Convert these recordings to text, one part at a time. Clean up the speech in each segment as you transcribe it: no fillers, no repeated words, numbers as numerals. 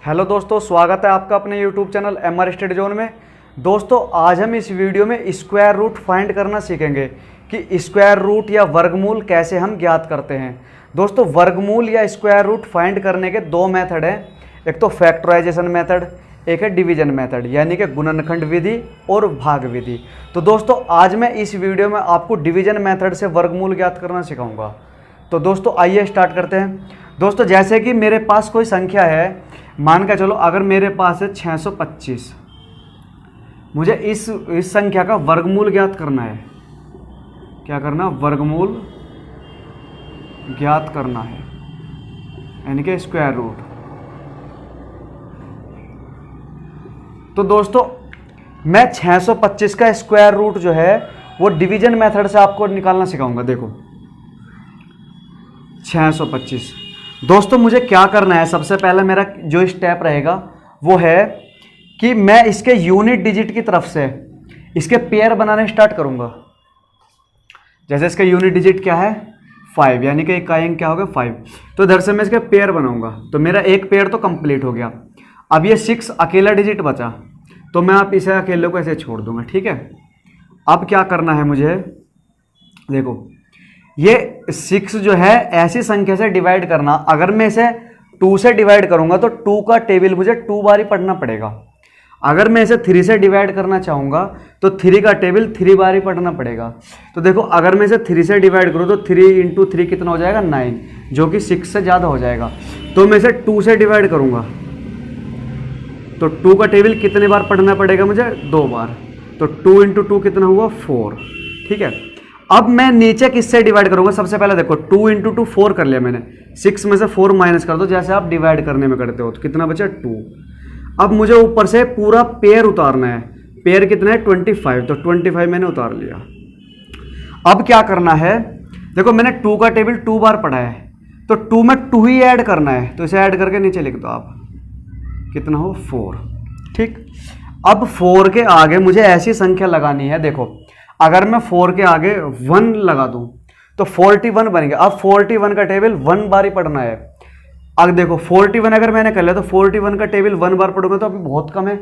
Hello दोस्तों, स्वागत है आपका अपने YouTube channel MR study zone में। दोस्तों आज हम इस वीडियो में स्क्वायर रूट फाइंड करना सीखेंगे कि स्क्वायर रूट या वर्गमूल कैसे हम ज्ञात करते हैं। दोस्तों वर्गमूल या स्क्वायर रूट फाइंड करने के दो मेथड हैं, एक तो फैक्टराइजेशन मेथड, एक है डिवीजन मेथड यानी कि गुणनखंड विधि और भाग विधि। तो दोस्तों आज मैं इस वीडियो में आपको डिवीजन मेथड से वर्गमूल ज्ञात करना सिखाऊंगा। तो दोस्तों आइए स्टार्ट करते हैं। दोस्तों जैसे कि मेरे पास कोई संख्या है, मान के चलो अगर मेरे पास है 625, मुझे इस संख्या का वर्गमूल ज्ञात करना है। क्या करना? वर्गमूल ज्ञात करना है यानी कि स्क्वायर रूट। तो दोस्तों मैं 625 का स्क्वायर रूट जो है वो डिवीजन मेथड से आपको निकालना सिखाऊंगा। देखो 625। दोस्तों मुझे क्या करना है, सबसे पहले मेरा जो स्टेप रहेगा वो है कि मैं इसके यूनिट डिजिट की तरफ से इसके पेयर बनाने स्टार्ट करूंगा। जैसे इसका यूनिट डिजिट क्या है 5 यानी कि इकाई अंक क्या होगा 5। तो इधर से मैं इसके पेयर बनाऊंगा तो मेरा एक पेयर तो कंप्लीट हो गया। अब ये 6 अकेला डिजिट बचा तो मैं आप इसे अकेले को ऐसे छोड़ दूंगा। ठीक है, अब क्या करना है मुझे, देखो ये 6 जो है ऐसी संख्या से डिवाइड करना। अगर मैं इसे 2 से डिवाइड करूंगा तो 2 का टेबल मुझे 2 बार ही पढ़ना पड़ेगा। अगर मैं इसे 3 से डिवाइड करना चाहूंगा तो 3 का टेबल 3 बार ही पढ़ना पड़ेगा। तो देखो अगर मैं इसे 3 से डिवाइड करूं तो 3 इंटू 3 कितना हो जाएगा 9, जो कि 6 से ज़्यादा हो जाएगा। तो मैं इसे 2 से डिवाइड करूंगा तो 2 का टेबल कितने बार पढ़ना पड़ेगा मुझे 2 बार। तो 2 इंटू 2 कितना हुआ 4। ठीक है, अब मैं नीचे किससे डिवाइड करूंगा, सबसे पहले देखो 2 इंटू 2 4 कर लिया मैंने, 6 में से 4 माइनस कर दो जैसे आप डिवाइड करने में करते हो। तो कितना बचा 2। अब मुझे ऊपर से पूरा पेयर उतारना है। पेयर कितना है 25, तो 25 मैंने उतार लिया। अब क्या करना है, देखो मैंने 2 का टेबल 2 बार पढ़ा है तो 2 में 2 ही ऐड करना है, तो इसे ऐड करके नीचे लिख दो आप, कितना हो 4। ठीक, अब 4 के आगे मुझे ऐसी संख्या लगानी है। देखो अगर मैं 4 के आगे 1 लगा दूं तो 41 बन गया। अब 41 का टेबल 1 बार ही पढ़ना है। अब देखो 41 अगर मैंने कर लिया तो 41 का टेबल 1 बार पढ़ूंगा तो अभी बहुत कम है।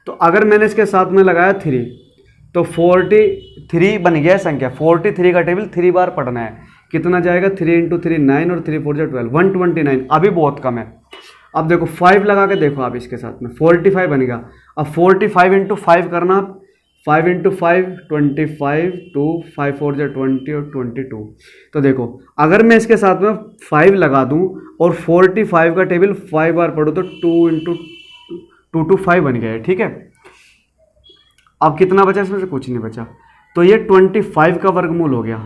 तो अगर मैंने इसके साथ में लगाया 3 तो 43 बन गया संख्या। 43 का टेबल 3 बार पढ़ना है, कितना जाएगा 3 इंटू 3 9 और 3 4 12 129, अभी बहुत कम है। अब देखो 5 लगा के देखो आप इसके साथ में 45 बन गया। अब 45 इंटू 5 करना आप, 5 इंटू 5 25, 2 5 4 20 और 22। तो देखो अगर मैं इसके साथ में 5 लगा दूं और 45 का टेबल 5 बार पढ़ूं तो 2 इंटू 2 5 बन गया है। ठीक है, अब कितना बचा, इसमें से कुछ नहीं बचा। तो ये 25 का वर्गमूल हो गया।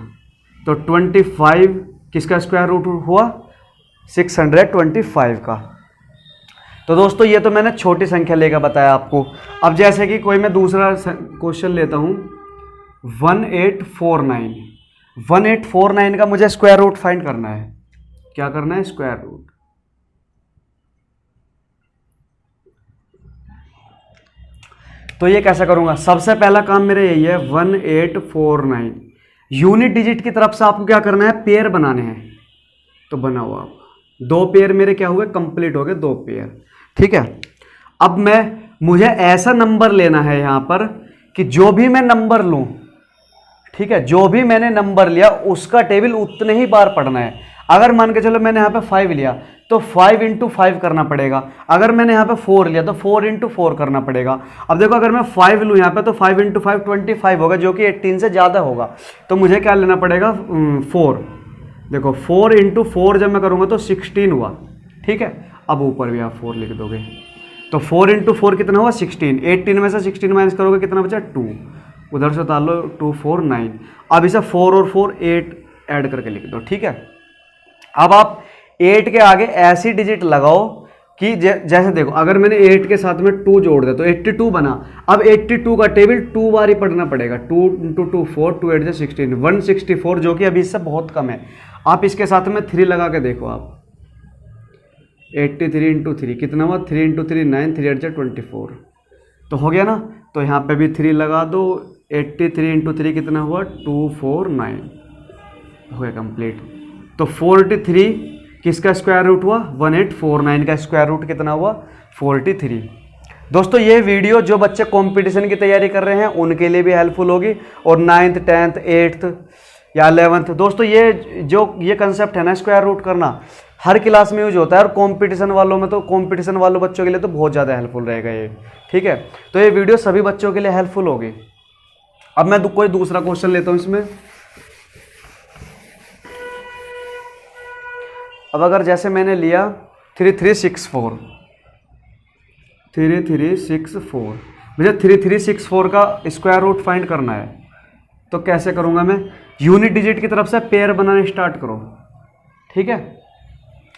तो 25 किसका स्क्वायर रूट हुआ 625 का। तो दोस्तों ये तो मैंने छोटी संख्या लेकर बताया आपको। अब जैसे कि कोई मैं दूसरा क्वेश्चन लेता हूं 1849। 1849 का मुझे स्क्वायर रूट फाइंड करना है। क्या करना है, स्क्वायर रूट। तो ये कैसे करूंगा, सबसे पहला काम मेरा यही है 1849। यूनिट डिजिट की तरफ से आपको क्या करना है, पेयर बनाने हैं। तो बनाओ आप, 2 पेयर मेरे क्या हुए कंप्लीट हो गए, 2 पेयर। ठीक है, अब मुझे ऐसा नंबर लेना है यहां पर कि जो भी मैं नंबर लूं, ठीक है, जो भी मैंने नंबर लिया उसका टेबल उतने ही बार पढ़ना है। अगर मान के चलो मैंने यहां पे 5 लिया तो 5 इंटू 5 करना पड़ेगा। अगर मैंने यहां पे 4 लिया तो 4 इंटू 4 करना पड़ेगा। अब देखो अगर मैं 5 लूं यहां पे तो 5 इंटू 5 25 होगा, जो कि 18 से ज्यादा होगा। तो मुझे क्या लेना पड़ेगा 4। देखो 4 इंटू 4 जब मैं करूंगा तो 16 हुआ। ठीक है, अब ऊपर भी आप 4 लिख दोगे तो 4 इंटू 4 कितना हुआ 16। 18 में से 16 माइनस करोगे कितना बचा 2, उधर से उतार लो 2 4 9। अब इसे 4 और 4 8 ऐड करके लिख दो। ठीक है, अब आप 8 के आगे ऐसी डिजिट लगाओ कि जैसे देखो अगर मैंने 8 के साथ में 2 जोड़ दिया तो 82 बना। अब 82 का टेबल 2 बार ही पढ़ना पड़ेगा। 2 इंटू 2 4, 2 8 से 16 164, जो कि अभी इससे बहुत कम है। आप इसके साथ में 3 लगा के देखो आप, 83 इंटू 3 कितना हुआ 3 इंटू 3 9, 3 8 से 24। तो हो गया ना, तो यहाँ पे भी 3 लगा दो। 83 इंटू 3 कितना हुआ 249, हो गया कंप्लीट। तो 43 किसका स्क्वायर रूट हुआ 1849 का स्क्वायर रूट कितना हुआ 43। दोस्तों ये वीडियो जो बच्चे कंपटीशन की तैयारी कर रहे हैं उनके लिए भी हेल्पफुल होगी, और 9th 10th 8th या 11th। दोस्तों ये कंसेप्ट है ना स्क्वायर रूट करना, हर क्लास में यूज होता है, और कंपटीशन वालों में तो कंपटीशन वालों बच्चों के लिए तो बहुत ज़्यादा हेल्पफुल रहेगा ये। ठीक है, तो ये वीडियो सभी बच्चों के लिए हेल्पफुल होगी। अब मैं कोई दूसरा क्वेश्चन लेता हूँ इसमें। अब अगर जैसे मैंने लिया 3364 मुझे 3364 का स्क्वायर रूट फाइंड करना है, तो कैसे करूँगा मैं? यूनिट डिजिट की तरफ से पेयर बनाने स्टार्ट करो। ठीक है,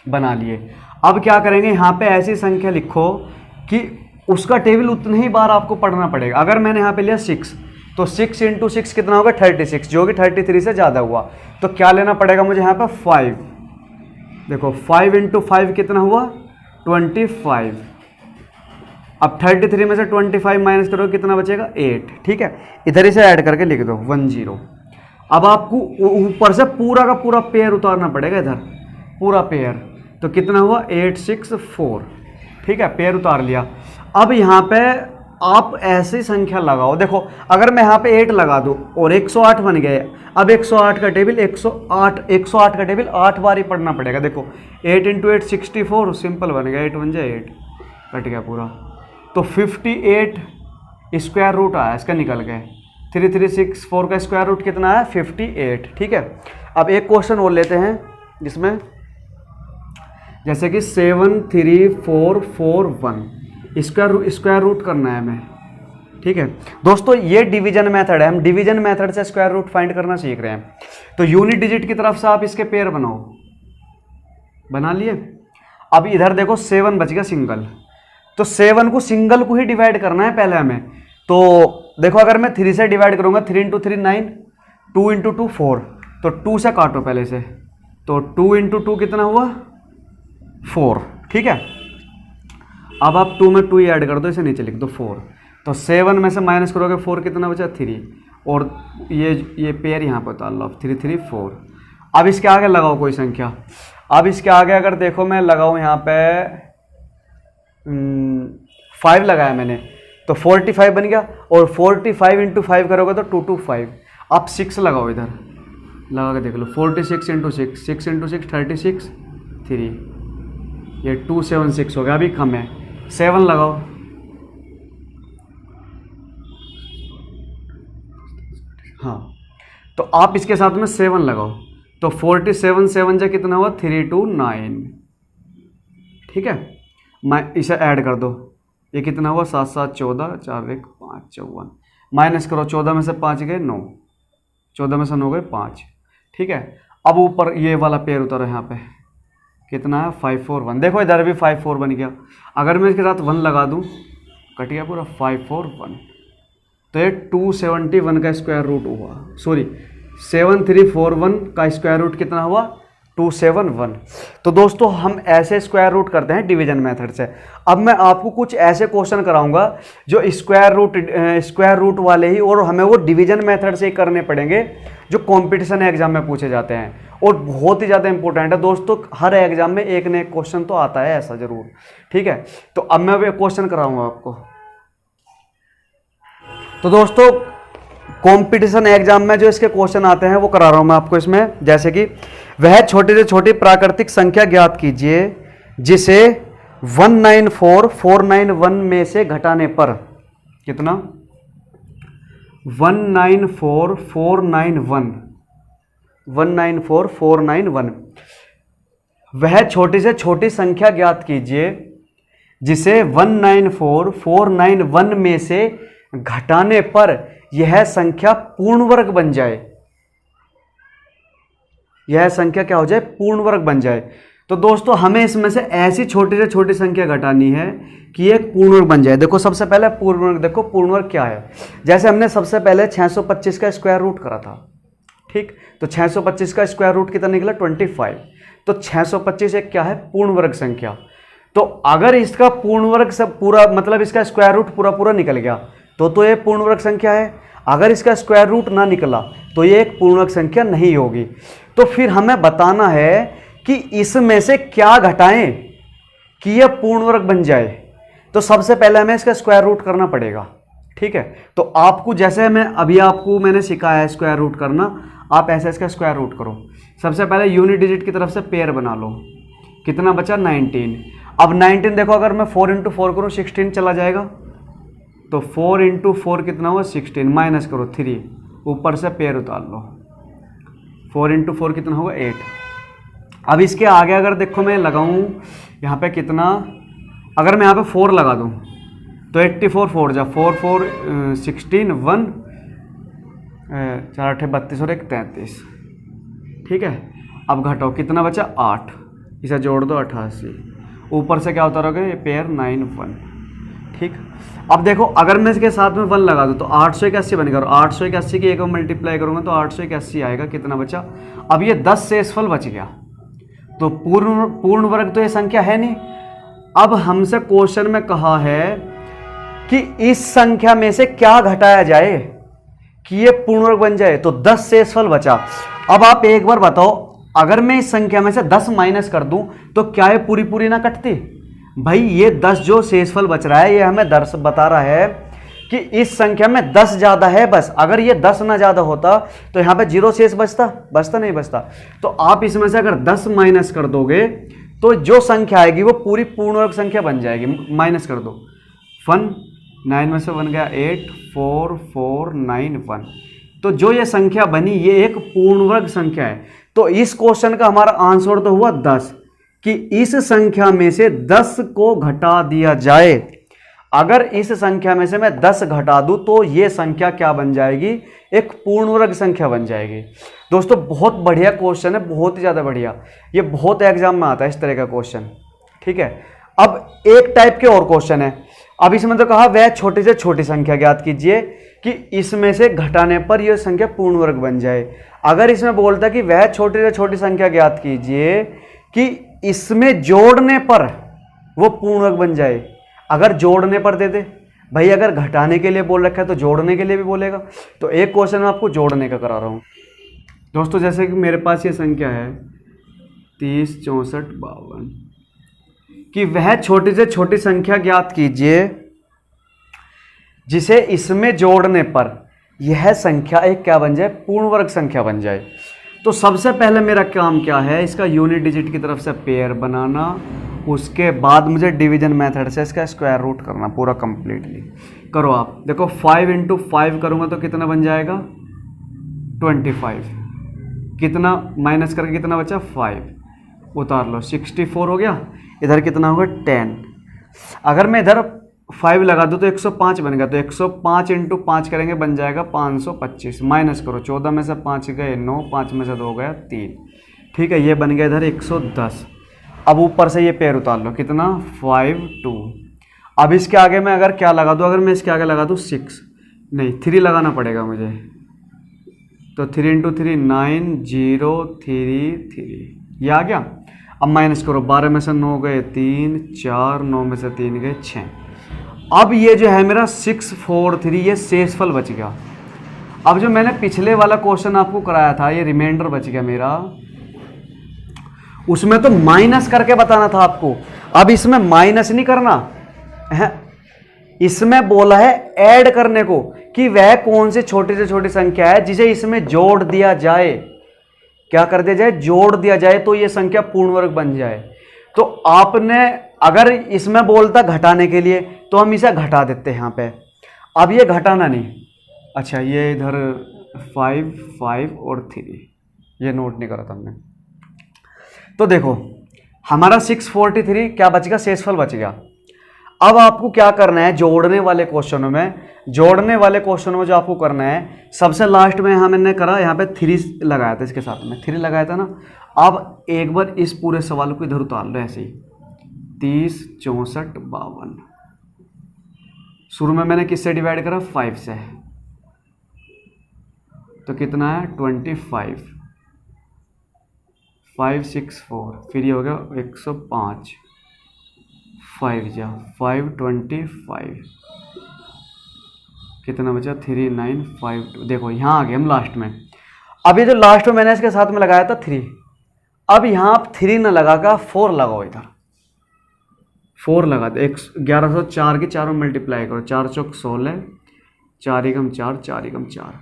बना लिए। अब क्या करेंगे, यहाँ पे ऐसी संख्या लिखो कि उसका टेबल उतने ही बार आपको पढ़ना पड़ेगा। अगर मैंने यहाँ पे लिया 6, तो 6 × 6 कितना होगा 36, जो कि 33 से ज़्यादा हुआ। तो क्या लेना पड़ेगा मुझे यहाँ पे 5। देखो 5 × 5 कितना हुआ 25। अब 33 में से 25 माइनस करो कितना बचेगा 8। ठीक है, इधर इसे ऐड करके लिख दो 10। अब आपको ऊपर से पूरा का पूरा पेयर उतारना पड़ेगा, इधर पूरा पेयर। तो कितना हुआ 864। ठीक है, पेयर उतार लिया। अब यहाँ पे आप ऐसी संख्या लगाओ। देखो अगर मैं यहाँ पे 8 लगा दूँ और 108 बन गए। अब 108 का टेबल 108 का टेबल 8 बार ही पढ़ना पड़ेगा। देखो 8 × 8 64, सिंपल बन गया, 8 × 8 कट गया पूरा। तो 58 स्क्वायर रूट आया इसका, निकल गए। 3364 का स्क्वायर रूट कितना है 58। ठीक है, अब एक क्वेश्चन और लेते हैं जिसमें जैसे कि 73441 स्क्वायर रूट करना है हमें। ठीक है दोस्तों, ये डिवीजन मेथड है, हम डिवीजन मेथड से स्क्वायर रूट फाइंड करना सीख रहे हैं। तो यूनिट डिजिट की तरफ से आप इसके पेयर बनाओ, बना लिए। अब इधर देखो 7 बच गया सिंगल, तो 7 को सिंगल को ही डिवाइड करना है पहले हमें। तो देखो अगर मैं 3 से डिवाइड करूंगा, 3 × 3 9, 2 × 2 4, तो 2 से काटो पहले से, तो 2 × 2 कितना हुआ 4। ठीक है, अब आप 2 में 2 ही ऐड कर दो, इसे नीचे लिख दो 4। तो 7 में से माइनस करोगे 4 कितना बचा 3, और ये पेयर यहाँ पर उतार लो 3 3 4। अब इसके आगे लगाओ कोई संख्या। अब इसके आगे अगर देखो मैं लगाऊँ यहाँ पे 5 लगाया मैंने, तो 45 बन गया, और 45 × 5 करोगे तो 225। अब 6 लगाओ, इधर लगा के देख लो, 46 × 6, 6 × 6 36, 3, ये 276 हो गया, अभी कम है। 7 लगाओ, हाँ, तो आप इसके साथ में 7 लगाओ, तो 47 7 जा कितना हुआ 329। ठीक है, मैं इसे ऐड कर दो, ये कितना हुआ 7 7 14, 4 1 5 54, माइनस करो 14 में से 5 गए 9, 14 में से 9 गए 5। ठीक है, अब ऊपर ये वाला पेयर उतारो, यहाँ पे कितना है 541। देखो इधर भी 54 बन गया। अगर मैं इसके साथ 1 लगा दूं कट गया पूरा 541। तो ये 271 का स्क्वायर रूट हुआ, सॉरी 7341 का स्क्वायर रूट कितना हुआ 271। तो दोस्तों हम ऐसे स्क्वायर रूट करते हैं डिवीजन मेथड से। अब मैं आपको कुछ ऐसे क्वेश्चन कराऊंगा जो स्क्वायर रूट वाले ही, और हमें वो डिवीजन मेथड से ही करने पड़ेंगे, जो कंपटीशन एग्जाम में पूछे जाते हैं, और बहुत ही ज़्यादा इंपॉर्टेंट है दोस्तों। हर एग्जाम में एक न एक क्वेश्चन तो आता है ऐसा जरूर। ठीक है, तो अब मैं वो क्वेश्चन कराऊंगा आपको। तो दोस्तों कंपटीशन एग्जाम में जो इसके क्वेश्चन आते हैं वो करा रहा हूं मैं आपको इसमें। जैसे कि वह छोटी से छोटी प्राकृतिक संख्या ज्ञात कीजिए जिसे 194491 में से घटाने पर कितना 194491 वह छोटी से छोटी संख्या ज्ञात कीजिए जिसे 194491 में से घटाने पर यह संख्या पूर्ण वर्ग बन जाए। यह संख्या क्या हो जाए पूर्ण वर्ग बन जाए। तो दोस्तों हमें इसमें से ऐसी छोटी से छोटी संख्या घटानी है कि एक पूर्ण वर्ग बन जाए। देखो सबसे पहले पूर्ण वर्ग, देखो पूर्ण वर्ग क्या है। जैसे हमने सबसे पहले 625 का स्क्वायर रूट करा था, ठीक, तो 625 का स्क्वायर रूट कितना निकला 25। तो 625 एक क्या है पूर्ण वर्ग संख्या। तो अगर इसका पूर्ण वर्ग सब पूरा मतलब इसका स्क्वायर रूट पूरा पूरा निकल गया तो ये पूर्ण वर्ग संख्या है। अगर इसका स्क्वायर रूट ना निकला तो ये एक पूर्ण वर्ग संख्या नहीं होगी। तो फिर हमें बताना है कि इसमें से क्या घटाएं कि यह पूर्ण वर्ग बन जाए। तो सबसे पहले हमें इसका स्क्वायर रूट करना पड़ेगा, ठीक है। तो आपको जैसे मैंने सिखाया है स्क्वायर रूट करना, आप ऐसे इसका स्क्वायर रूट करो। सबसे पहले यूनिट डिजिट की तरफ से पेयर बना लो। कितना बचा 19। अब 19 देखो, अगर मैं 4 इंटू 4 करूँ 16 चला जाएगा। तो 4 इंटू 4 कितना हुआ 16, माइनस करो 3, ऊपर से पेयर उतार लो। 4 इंटू 4 कितना होगा 8। अब इसके आगे अगर देखो मैं लगाऊं यहाँ पे कितना, अगर मैं यहाँ पे 4 लगा दूं तो 84 4 जा 4 4 16 1 4 8 32 और 1 33, ठीक है। अब घटाओ कितना बचा 8, इसे जोड़ दो 88, ऊपर से क्या उतारोगे ये पेयर 9 1, ठीक। अब देखो अगर मैं इसके साथ में 1 लगा दूं तो 881 बनेगा, और 881 की 1 में मल्टीप्लाई करूंगा तो 881 आएगा। कितना बचा, अब ये 10 शेषफल बच गया। तो पूर्ण वर्ग तो ये संख्या है नहीं। अब हमसे क्वेश्चन में कहा है कि इस संख्या में से क्या घटाया जाए कि ये पूर्ण वर्ग बन जाए। तो 10 शेषफल बचा। अब आप एक बार बताओ, अगर मैं इस संख्या में से 10 माइनस कर दूं तो क्या ये पूरी पूरी ना कटती। भाई ये 10 जो शेषफल बच रहा है ये हमें दर्श बता रहा है कि इस संख्या में 10 ज्यादा है बस। अगर ये 10 ना ज्यादा होता तो यहां पे 0 शेष बचता नहीं बचता। तो आप इसमें से अगर 10 माइनस कर दोगे तो जो संख्या आएगी वो पूरी पूर्ण वर्ग संख्या बन जाएगी। माइनस कर दो 1, 9 में से 1 गया 8 4 4 9 1। तो जो ये संख्या बनी ये एक पूर्ण वर्ग संख्या है। तो इस क्वेश्चन का हमारा आंसर तो हुआ 10, कि इस संख्या में से 10 को घटा दिया जाए। अगर इस संख्या में से मैं 10 घटा दूं तो ये संख्या क्या बन जाएगी, एक पूर्ण वर्ग संख्या बन जाएगी। दोस्तों बहुत बढ़िया क्वेश्चन है, बहुत ही ज़्यादा बढ़िया। ये बहुत एग्जाम में आता है इस तरह का क्वेश्चन, ठीक है। अब एक टाइप के और क्वेश्चन है। अब इसमें तो कहा वह छोटी से छोटी संख्या ज्ञात कीजिए कि इसमें से घटाने पर यह संख्या पूर्ण वर्ग बन जाए। अगर इसमें बोलता कि वह छोटी से छोटी संख्या ज्ञात कीजिए कि इसमें जोड़ने पर वो पूर्ण वर्ग बन जाए। अगर जोड़ने पर दे दे भाई, अगर घटाने के लिए बोल रखा है तो जोड़ने के लिए भी बोलेगा। तो एक क्वेश्चन मैं आपको जोड़ने का करा रहा हूं दोस्तों। जैसे कि मेरे पास ये संख्या है 30 64 52, कि वह छोटी से छोटी संख्या ज्ञात कीजिए जिसे इसमें जोड़ने पर यह संख्या एक क्या बन जाए, पूर्ण वर्ग संख्या बन जाए। तो सबसे पहले मेरा काम क्या है, इसका यूनिट डिजिट की तरफ से पेयर बनाना, उसके बाद मुझे डिवीजन मेथड से इसका स्क्वायर रूट करना पूरा कंप्लीटली। करो आप देखो 5 इंटू 5 करूँगा तो कितना बन जाएगा 25, कितना माइनस करके कितना बचा 5, उतार लो 64 हो गया। इधर कितना होगा 10। अगर मैं इधर 5 लगा दूँ तो 105 बनेगा। तो 105 इंटू 5 करेंगे बन जाएगा 525, माइनस करो 14 में से 5 गए 9, 5 में से 2 गया 3, ठीक है। ये बन गया इधर 110। अब ऊपर से ये पेयर उतार लो कितना 5 2। अब इसके आगे मैं अगर क्या लगा दूँ, अगर मैं इसके आगे लगा दूँ 6 नहीं 3 लगाना पड़ेगा मुझे। तो 3 इंटू 3 9 0 3 3, ये आ गया। अब माइनस करो 12 में से 9 गए 3 4, 9 में से 3 गए 6। अब ये जो है मेरा 6 4 3 ये शेषफल बच गया। अब जो मैंने पिछले वाला क्वेश्चन आपको कराया था ये रिमाइंडर बच गया मेरा, उसमें तो माइनस करके बताना था आपको। अब इसमें माइनस नहीं करना है, इसमें बोला है ऐड करने को कि वह कौन सी छोटी से छोटी संख्या है जिसे इसमें जोड़ दिया जाए। क्या कर दिया जाए, जोड़ दिया जाए तो ये संख्या पूर्ण वर्ग बन जाए। तो आपने अगर इसमें बोलता घटाने के लिए तो हम इसे घटा देते हैं यहाँ पे। अब ये घटाना नहीं, अच्छा ये इधर 5 5 और 3 ये नोट नहीं करा था हमने। तो देखो हमारा 643 क्या बच गया, शेषफल बच गया। अब आपको क्या करना है, जोड़ने वाले क्वेश्चनों में जो आपको करना है, सबसे लास्ट में यहाँ मैंने करा यहाँ पे 3 लगाया था, इसके साथ में 3 लगाया था ना। अब एक बार इस पूरे सवाल को इधर उतार लो ऐसे ही 30 64 52। शुरू में मैंने किससे डिवाइड करा 5 से, तो कितना है 25 5 6 4, फिर ये हो गया 105 5 जा 5 25, कितना बचा 3 9 5 2। देखो यहाँ आ गए हम लास्ट में। अब ये जो लास्ट में मैंने इसके साथ में लगाया था 3, अब यहां आप 3 न लगा कर 4 लगाओ, इधर 4 लगा दो। 1104 के चारों मल्टीप्लाई करो, 4 चौक 16, 4 एकम 4, 4 एकम 4।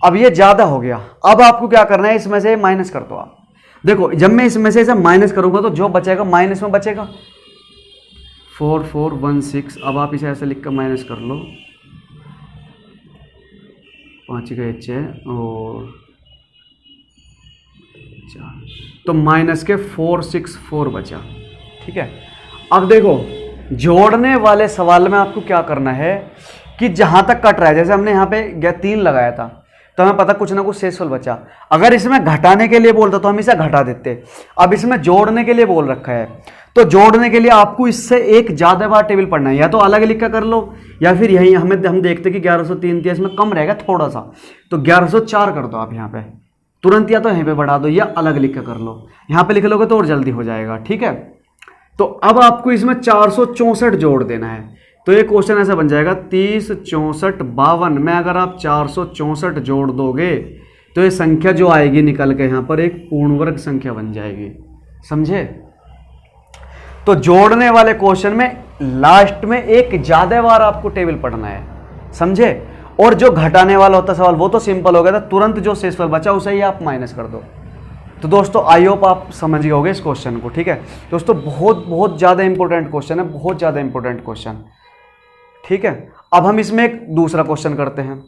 अब ये ज्यादा हो गया। अब आपको क्या करना है, इसमें से माइनस कर दो आप। देखो जब मैं इसमें से इसे माइनस करूंगा तो जो बचेगा माइनस में बचेगा, 4416। अब आप इसे ऐसे लिख कर माइनस कर लो, 5 गए 6 और 4, तो माइनस के 464 बचा। ठीक है, अब देखो जोड़ने वाले सवाल में आपको क्या करना है कि जहां तक कट रहा है, जैसे हमने यहाँ पे 3 लगाया था तो हमें पता कुछ ना कुछ शेषफल बचा। अगर इसमें घटाने के लिए बोलता तो हम इसे घटा देते। अब इसमें जोड़ने के लिए बोल रखा है, तो जोड़ने के लिए आपको इससे एक ज्यादा बार टेबल पढ़ना है, या तो अलग लिख कर लो या फिर यही हम देखते कि 1103 थी, इसमें कम रहेगा थोड़ा सा, तो 1104 कर दो आप यहाँ पे तुरंत, या तो यहीं पे बढ़ा दो या अलग लिख कर दो। यहाँ पे लिख लोगे तो और जल्दी हो जाएगा। ठीक है, तो अब आपको इसमें 464 जोड़ देना है। तो ये क्वेश्चन ऐसा बन जाएगा 30 64 52 में अगर आप 464 जोड़ दोगे तो ये संख्या जो आएगी निकल के यहाँ पर एक पूर्ण वर्ग संख्या बन जाएगी। समझे? तो जोड़ने वाले क्वेश्चन में लास्ट में एक ज्यादा बार आपको टेबल पढ़ना है। समझे? और जो घटाने वाला होता सवाल वो तो सिंपल हो गया था, तुरंत जो शेषफल बचा उसे ही आप माइनस कर दो। तो दोस्तों आई होप आप समझ गए होंगे इस क्वेश्चन को। ठीक है दोस्तों, बहुत ज़्यादा इंपॉर्टेंट क्वेश्चन है, बहुत ज़्यादा इंपॉर्टेंट क्वेश्चन। ठीक है, अब हम इसमें एक दूसरा क्वेश्चन करते हैं।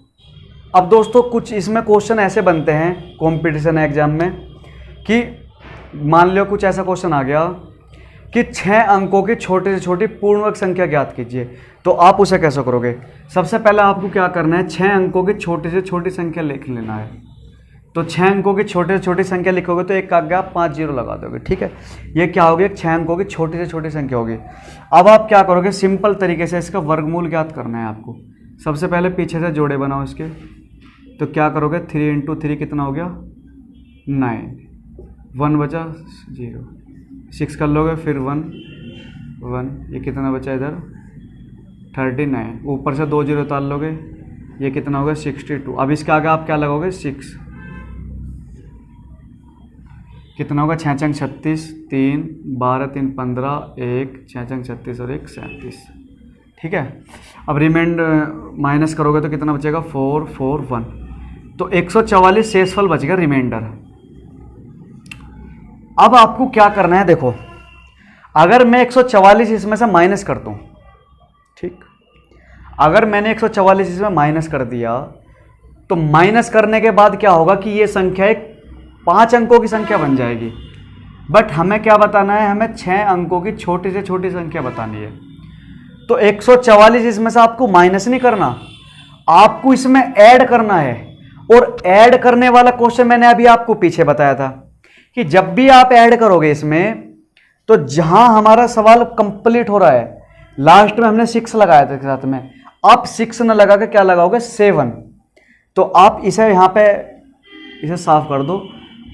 अब दोस्तों कुछ इसमें क्वेश्चन ऐसे बनते हैं कंपटीशन एग्जाम में कि मान लो कुछ ऐसा क्वेश्चन आ गया कि 6 अंकों की छोटी से छोटी पूर्ण वर्ग संख्या ज्ञात कीजिए, तो आप उसे कैसे करोगे? सबसे पहले आपको क्या करना है, 6 अंकों की छोटी से छोटी संख्या लिख लेना है। तो 6 अंकों की छोटी से छोटी संख्या लिखोगे तो एक आगे आप 5 जीरो लगा दोगे। ठीक है, ये क्या होगी, 6 अंकों की छोटी से छोटी संख्या होगी। अब आप क्या करोगे, सिंपल तरीके से इसका वर्गमूल ज्ञात करना है आपको। सबसे पहले पीछे से जोड़े बनाओ इसके, तो क्या करोगे, 3 इंटू 3 कितना हो गया 9, 1 बचा 0, 6 कर लोगे फिर 1 1, ये कितना बचा इधर 39, ऊपर से 2 जीरो उतार लोगे, ये कितना होगा 62। अब इसके आगे आप क्या लगोगे 6, कितना होगा 6 छंग 36, 3 12 3 15, 1 6 छंग 36 और 1 37। ठीक है, अब रिमाइंड माइनस करोगे तो कितना बचेगा 4 4 1, तो 144 शेषफल बचेगा रिमाइंडर। अब आपको क्या करना है, देखो अगर मैं 144 इसमें से माइनस कर दूं, ठीक, अगर मैंने 144 इसमें माइनस कर दिया तो माइनस करने के बाद क्या होगा कि ये संख्या एक 5 अंकों की संख्या बन जाएगी। बट हमें क्या बताना है, हमें 6 अंकों की छोटी से छोटी संख्या बतानी है। तो 144 इसमें से आपको माइनस नहीं करना, आपको इसमें ऐड करना है। और ऐड करने वाला क्वेश्चन मैंने अभी आपको पीछे बताया था कि जब भी आप ऐड करोगे इसमें, तो जहां हमारा सवाल कंप्लीट हो रहा है, लास्ट में हमने 6 लगाया था साथ में, आप 6 न लगा के क्या लगाओगे 7। तो आप इसे यहां पे इसे साफ कर दो,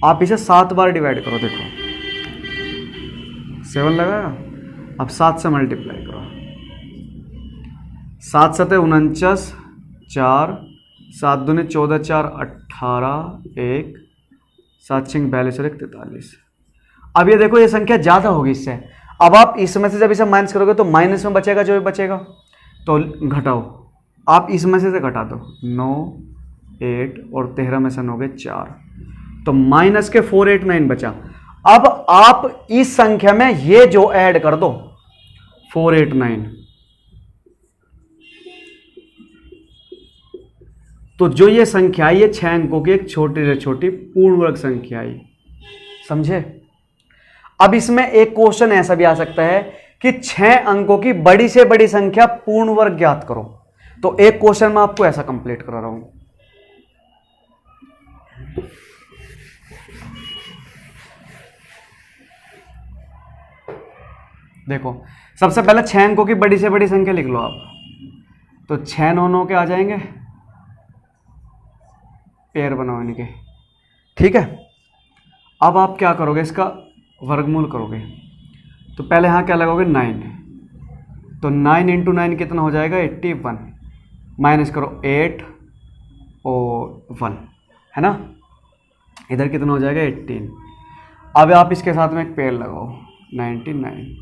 आप इसे 7 बार डिवाइड करो। देखो 7 लगाया, अब 7 से मल्टीप्लाई करो, 7 7 49, 4 7 दूनी 14 4 18, 1 7 6 42 और 1 43। अब ये देखो ये संख्या ज्यादा होगी इससे। अब आप इसमें से जब इसे माइनस करोगे तो माइनस में बचेगा, जो भी बचेगा तो घटाओ, आप इसमें से घटा दो, 9 8 और 13 में से 9 गए 4, तो माइनस के 489 बचा। अब आप इस संख्या में ये जो ऐड कर दो 489, तो जो ये संख्या आई, ये 6 अंकों की एक छोटी से छोटी पूर्ण वर्ग संख्या आई। समझे? अब इसमें एक क्वेश्चन ऐसा भी आ सकता है कि 6 अंकों की बड़ी से बड़ी संख्या पूर्ण वर्ग ज्ञात करो। तो एक क्वेश्चन मैं आपको ऐसा कंप्लीट करा रहा हूं। देखो सबसे पहले 6 अंकों की बड़ी से बड़ी संख्या लिख लो आप, तो 6 9 9 के आ जाएंगे, पेयर बनाओ इनके। ठीक है, अब आप क्या करोगे, इसका वर्गमूल करोगे, तो पहले यहां क्या लगाओगे 9, तो 9 इंटू 9 कितना हो जाएगा 81, माइनस करो 8 और 1, है ना, इधर कितना हो जाएगा 18। अब आप इसके साथ में एक पेयर लगाओ 99।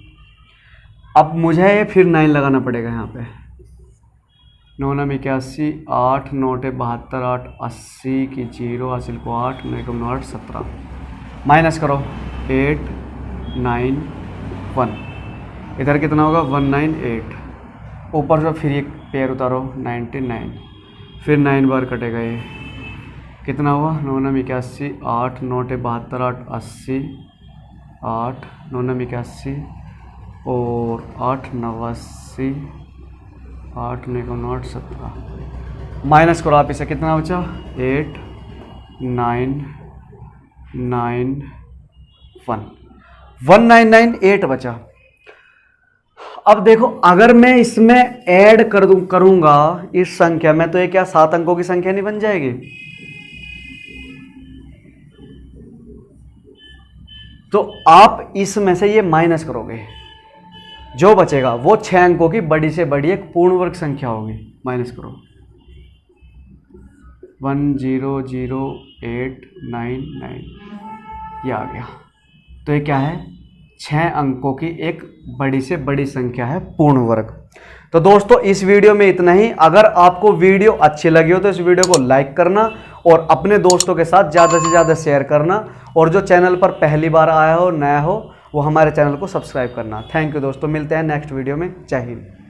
अब मुझे फिर 9 लगाना पड़ेगा यहाँ पे। 9 9 81, 8 9 72, 8 80 की 0 हासिल को 8 9 को 8 17, माइनस करो 8 9 1, इधर कितना होगा 198, ऊपर से फिर एक पेयर उतारो 99, फिर 9 बार कटेगा ये, कितना हुआ 9 9 81, 8 9 72, 8 80, 8 9 9 81 और 8 9 80, 8 9 को 8 17, माइनस करो आप इसे, कितना बचा 8 9 9 1, 1998 बचा। अब देखो अगर मैं इसमें ऐड करूंगा इस संख्या में, तो ये क्या 7 अंकों की संख्या नहीं बन जाएगी? तो आप इसमें से ये माइनस करोगे, जो बचेगा वो 6 अंकों की बड़ी से बड़ी एक पूर्ण वर्ग संख्या होगी। माइनस करो 1008999, ये आ गया। तो ये क्या है? 6 अंकों की एक बड़ी से बड़ी संख्या है पूर्ण वर्ग। तो दोस्तों इस वीडियो में इतना ही। अगर आपको वीडियो अच्छी लगी हो तो इस वीडियो को लाइक करना और अपने दोस्तों के साथ ज़्यादा से ज़्यादा शेयर करना, और जो चैनल पर पहली बार आया हो, नया हो, वो हमारे चैनल को सब्सक्राइब करना। थैंक यू दोस्तों, मिलते हैं नेक्स्ट वीडियो में। जय हिंद।